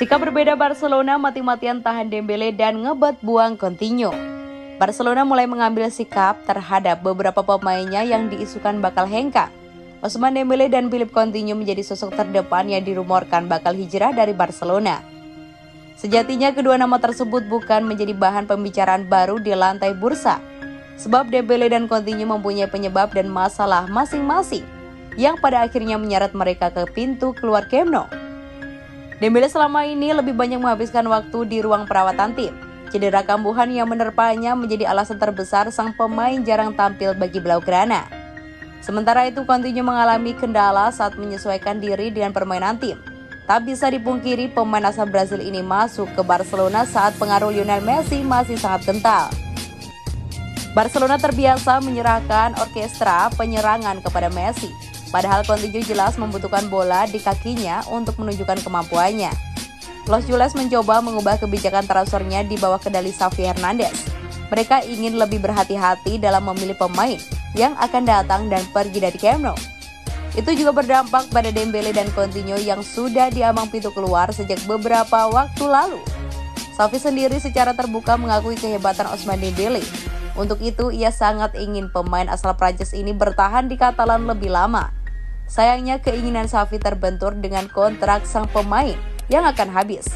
Sikap berbeda Barcelona mati-matian tahan Dembele dan ngebet buang Coutinho. Barcelona mulai mengambil sikap terhadap beberapa pemainnya yang diisukan bakal hengkang. Ousmane Dembele dan Philippe Coutinho menjadi sosok terdepan yang dirumorkan bakal hijrah dari Barcelona. Sejatinya kedua nama tersebut bukan menjadi bahan pembicaraan baru di lantai bursa. Sebab Dembele dan Coutinho mempunyai penyebab dan masalah masing-masing yang pada akhirnya menyeret mereka ke pintu keluar Camp Nou. Dembele selama ini lebih banyak menghabiskan waktu di ruang perawatan tim. Cedera kambuhan yang menerpanya menjadi alasan terbesar sang pemain jarang tampil bagi Blaugrana. Sementara itu Coutinho mengalami kendala saat menyesuaikan diri dengan permainan tim. Tak bisa dipungkiri pemain asal Brasil ini masuk ke Barcelona saat pengaruh Lionel Messi masih sangat kental. Barcelona terbiasa menyerahkan orkestra penyerangan kepada Messi. Padahal Coutinho jelas membutuhkan bola di kakinya untuk menunjukkan kemampuannya. Los Jules mencoba mengubah kebijakan transfernya di bawah kendali Xavi Hernandez. Mereka ingin lebih berhati-hati dalam memilih pemain yang akan datang dan pergi dari Camp Nou. Itu juga berdampak pada Dembele dan Coutinho yang sudah diambang pintu keluar sejak beberapa waktu lalu. Xavi sendiri secara terbuka mengakui kehebatan Ousmane Dembele. Untuk itu, ia sangat ingin pemain asal Prancis ini bertahan di Katalan lebih lama. Sayangnya keinginan Xavi terbentur dengan kontrak sang pemain yang akan habis.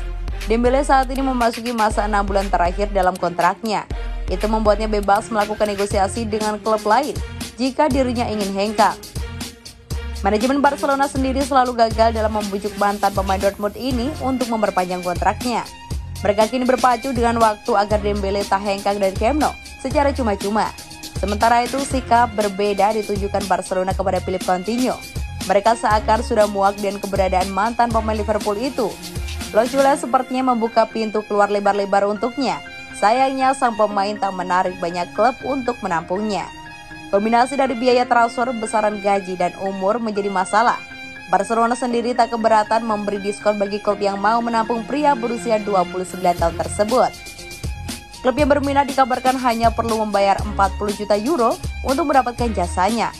Dembele saat ini memasuki masa 6 bulan terakhir dalam kontraknya. Itu membuatnya bebas melakukan negosiasi dengan klub lain jika dirinya ingin hengkang. Manajemen Barcelona sendiri selalu gagal dalam membujuk mantan pemain Dortmund ini untuk memperpanjang kontraknya. Mereka kini berpacu dengan waktu agar Dembele tak hengkang dari Camp Nou secara cuma-cuma. Sementara itu sikap berbeda ditujukan Barcelona kepada Philippe Coutinho. Mereka seakan sudah muak dengan keberadaan mantan pemain Liverpool itu. Los Jules sepertinya membuka pintu keluar lebar-lebar untuknya. Sayangnya sang pemain tak menarik banyak klub untuk menampungnya. Kombinasi dari biaya transfer, besaran gaji, dan umur menjadi masalah. Barcelona sendiri tak keberatan memberi diskon bagi klub yang mau menampung pria berusia 29 tahun tersebut. Klub yang berminat dikabarkan hanya perlu membayar 40 juta euro untuk mendapatkan jasanya.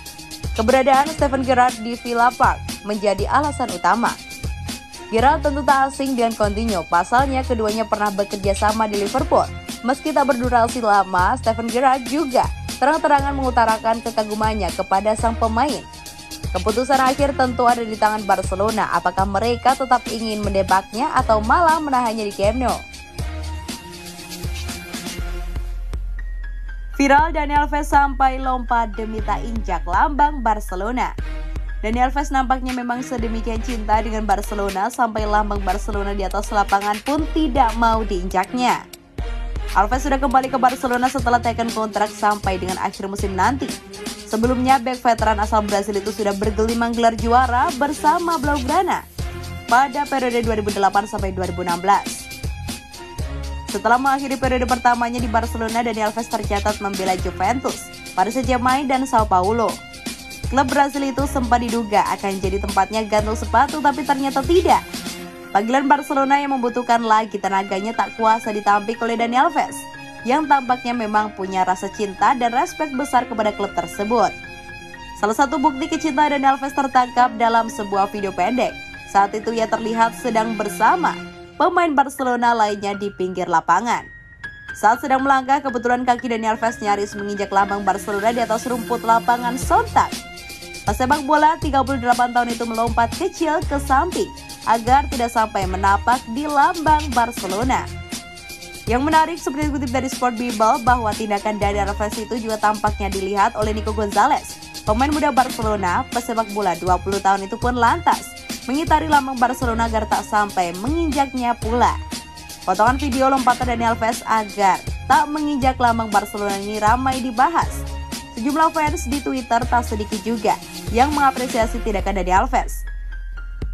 Keberadaan Steven Gerrard di Villa Park menjadi alasan utama. Gerrard tentu tak asing dengan Coutinho, pasalnya keduanya pernah bekerja sama di Liverpool. Meski tak berdurasi lama, Steven Gerrard juga terang-terangan mengutarakan kekagumannya kepada sang pemain. Keputusan akhir tentu ada di tangan Barcelona, apakah mereka tetap ingin mendebaknya atau malah menahannya di Camp Nou. Viral Dani Alves sampai lompat demi tak injak lambang Barcelona. Dani Alves nampaknya memang sedemikian cinta dengan Barcelona sampai lambang Barcelona di atas lapangan pun tidak mau diinjaknya. Alves sudah kembali ke Barcelona setelah teken kontrak sampai dengan akhir musim nanti. Sebelumnya, bek veteran asal Brasil itu sudah bergelimang gelar juara bersama Blaugrana pada periode 2008 sampai 2016. Setelah mengakhiri periode pertamanya di Barcelona, Dani Alves tercatat membela Juventus, Paris Saint-Germain, dan Sao Paulo. Klub Brasil itu sempat diduga akan jadi tempatnya gantung sepatu, tapi ternyata tidak. Panggilan Barcelona yang membutuhkan lagi tenaganya tak kuasa ditampik oleh Dani Alves, yang tampaknya memang punya rasa cinta dan respek besar kepada klub tersebut. Salah satu bukti kecintaan Dani Alves tertangkap dalam sebuah video pendek. Saat itu ia terlihat sedang bersama pemain Barcelona lainnya di pinggir lapangan. Saat sedang melangkah, kebetulan kaki Dani Alves nyaris menginjak lambang Barcelona di atas rumput lapangan sontak. Pesepak bola 38 tahun itu melompat kecil ke samping agar tidak sampai menapak di lambang Barcelona. Yang menarik seperti dikutip dari Sport Bible bahwa tindakan Dani Alves itu juga tampaknya dilihat oleh Nico Gonzalez. Pemain muda Barcelona, pesepak bola 20 tahun itu pun lantas mengitari lambang Barcelona agar tak sampai menginjaknya pula. Potongan video lompatan Dani Alves agar tak menginjak lambang Barcelona ini ramai dibahas. Sejumlah fans di Twitter tak sedikit juga yang mengapresiasi tindakan Dani Alves.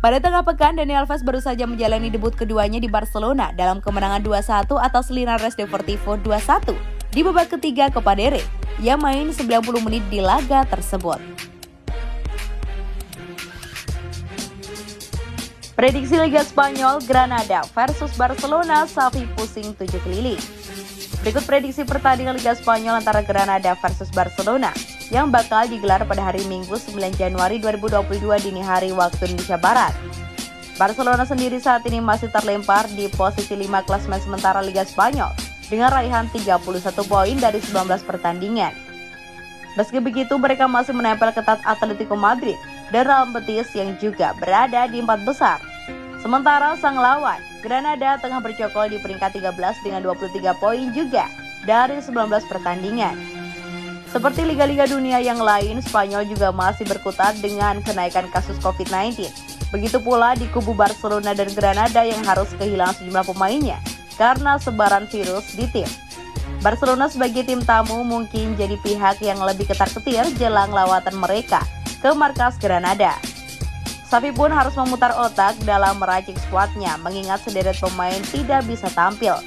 Pada tengah pekan, Dani Alves baru saja menjalani debut keduanya di Barcelona dalam kemenangan 2-1 atas Linares Deportivo 2-1 di babak ketiga Copa del Rey yang main 90 menit di laga tersebut. Prediksi Liga Spanyol, Granada versus Barcelona, Xavi pusing 7 keliling. Berikut prediksi pertandingan Liga Spanyol antara Granada versus Barcelona yang bakal digelar pada hari Minggu 9 Januari 2022 dini hari waktu Indonesia Barat. Barcelona sendiri saat ini masih terlempar di posisi 5 klasemen sementara Liga Spanyol dengan raihan 31 poin dari 19 pertandingan. Meski begitu, mereka masih menempel ketat Atletico Madrid dan Real Betis yang juga berada di 4 besar. Sementara sang lawan, Granada tengah bercokol di peringkat 13 dengan 23 poin juga dari 19 pertandingan. Seperti liga-liga dunia yang lain, Spanyol juga masih berkutat dengan kenaikan kasus COVID-19. Begitu pula di kubu Barcelona dan Granada yang harus kehilangan sejumlah pemainnya karena sebaran virus di tim. Barcelona sebagai tim tamu mungkin jadi pihak yang lebih ketar-ketir jelang lawatan mereka ke markas Granada. Xavi pun harus memutar otak dalam meracik skuadnya mengingat sederet pemain tidak bisa tampil.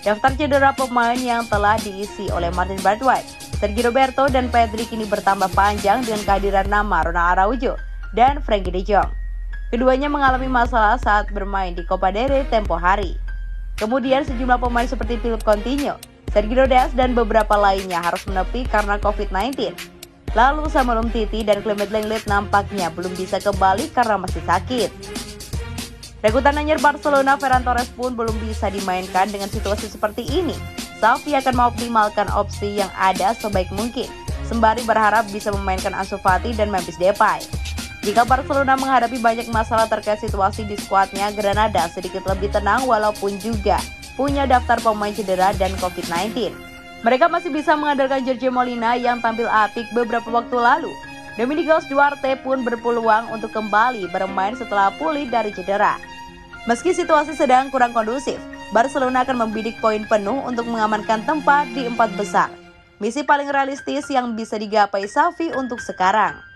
Daftar cedera pemain yang telah diisi oleh Martin Braithwaite, Sergio Roberto, dan Pedri kini bertambah panjang dengan kehadiran nama Ronald Araujo dan Frenkie de Jong. Keduanya mengalami masalah saat bermain di Copa del Rey tempo hari. Kemudian sejumlah pemain seperti Philippe Coutinho, Sergio Des, dan beberapa lainnya harus menepi karena COVID-19. Lalu Samuel Umtiti dan Clement Lenglet nampaknya belum bisa kembali karena masih sakit. Rekrutan anyar Barcelona Ferran Torres pun belum bisa dimainkan dengan situasi seperti ini. Xavi akan mengoptimalkan opsi yang ada sebaik mungkin, sembari berharap bisa memainkan Ansu Fati dan Memphis Depay. Jika Barcelona menghadapi banyak masalah terkait situasi di skuadnya, Granada sedikit lebih tenang walaupun juga punya daftar pemain cedera dan COVID-19. Mereka masih bisa mengandalkan Jorge Molina yang tampil apik beberapa waktu lalu. Domingos Duarte pun berpeluang untuk kembali bermain setelah pulih dari cedera. Meski situasi sedang kurang kondusif, Barcelona akan membidik poin penuh untuk mengamankan tempat di 4 besar. Misi paling realistis yang bisa digapai Xavi untuk sekarang.